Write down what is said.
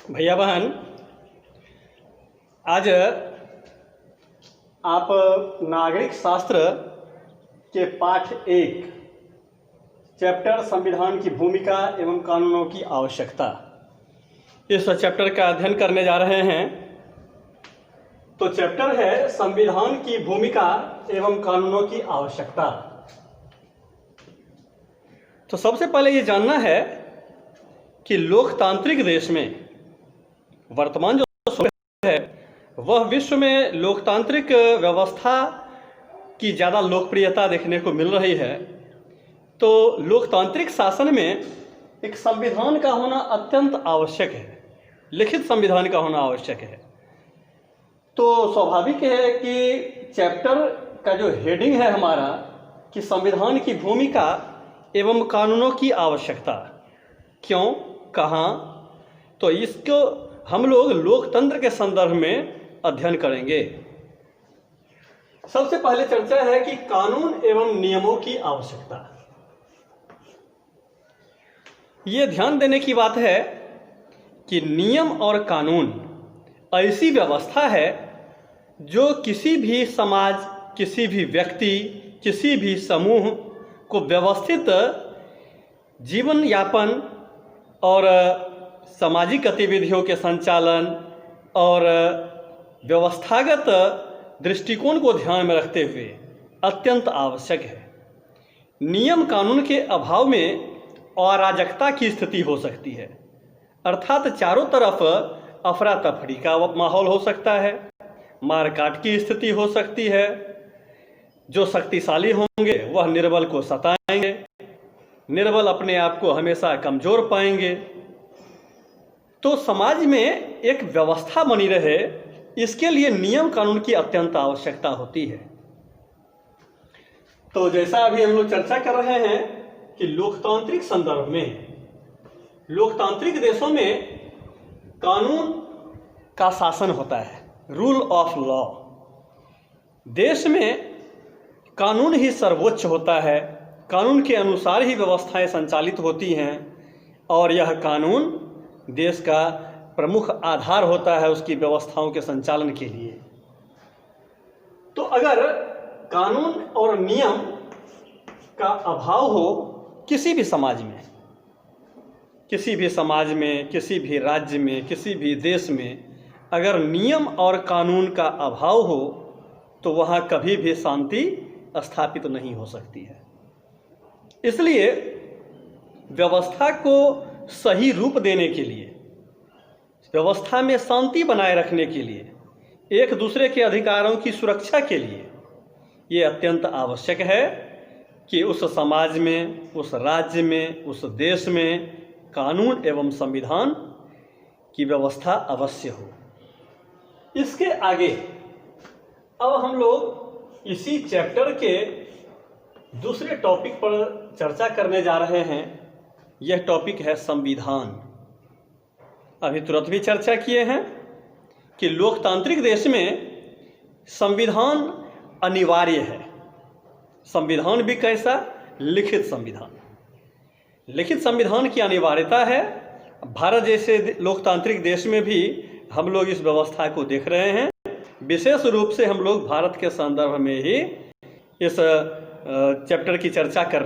भैया बहन, आज आप नागरिक शास्त्र के पाठ 1 चैप्टर संविधान की भूमिका एवं कानूनों की आवश्यकता, इस चैप्टर का अध्ययन करने जा रहे हैं। तो चैप्टर है संविधान की भूमिका एवं कानूनों की आवश्यकता। तो सबसे पहले ये जानना है कि लोकतांत्रिक देश में वर्तमान जो है वह विश्व में लोकतांत्रिक व्यवस्था की ज़्यादा लोकप्रियता देखने को मिल रही है। तो लोकतांत्रिक शासन में एक संविधान का होना अत्यंत आवश्यक है, लिखित संविधान का होना आवश्यक है। तो स्वाभाविक है कि चैप्टर का जो हेडिंग है हमारा कि संविधान की भूमिका एवं कानूनों की आवश्यकता, क्यों, कहाँ, तो इसको हम लोग लोकतंत्र के संदर्भ में अध्ययन करेंगे। सबसे पहले चर्चा है कि कानून एवं नियमों की आवश्यकता। ये ध्यान देने की बात है कि नियम और कानून ऐसी व्यवस्था है जो किसी भी समाज, किसी भी व्यक्ति, किसी भी समूह को व्यवस्थित जीवन यापन और सामाजिक गतिविधियों के संचालन और व्यवस्थागत दृष्टिकोण को ध्यान में रखते हुए अत्यंत आवश्यक है। नियम कानून के अभाव में अराजकता की स्थिति हो सकती है, अर्थात चारों तरफ अफरा तफरी का माहौल हो सकता है, मारकाट की स्थिति हो सकती है, जो शक्तिशाली होंगे वह निर्बल को सताएंगे, निर्बल अपने आप को हमेशा कमजोर पाएंगे। तो समाज में एक व्यवस्था बनी रहे, इसके लिए नियम कानून की अत्यंत आवश्यकता होती है। तो जैसा अभी हम लोग चर्चा कर रहे हैं कि लोकतांत्रिक संदर्भ में, लोकतांत्रिक देशों में कानून का शासन होता है, रूल ऑफ लॉ। देश में कानून ही सर्वोच्च होता है, कानून के अनुसार ही व्यवस्थाएं संचालित होती हैं और यह कानून देश का प्रमुख आधार होता है उसकी व्यवस्थाओं के संचालन के लिए। तो अगर कानून और नियम का अभाव हो किसी भी समाज में, किसी भी समाज में, किसी भी राज्य में, किसी भी देश में, अगर नियम और कानून का अभाव हो तो वहाँ कभी भी शांति स्थापित नहीं हो सकती है। इसलिए व्यवस्था को सही रूप देने के लिए, व्यवस्था में शांति बनाए रखने के लिए, एक दूसरे के अधिकारों की सुरक्षा के लिए ये अत्यंत आवश्यक है कि उस समाज में, उस राज्य में, उस देश में कानून एवं संविधान की व्यवस्था अवश्य हो। इसके आगे अब हम लोग इसी चैप्टर के दूसरे टॉपिक पर चर्चा करने जा रहे हैं। यह टॉपिक है संविधान। अभी तुरंत भी चर्चा किए हैं कि लोकतांत्रिक देश में संविधान अनिवार्य है। संविधान भी कैसा? लिखित संविधान। लिखित संविधान की अनिवार्यता है। भारत जैसे लोकतांत्रिक देश में भी हम लोग इस व्यवस्था को देख रहे हैं। विशेष रूप से हम लोग भारत के संदर्भ में ही इस चैप्टर की चर्चा कर रहे हैं।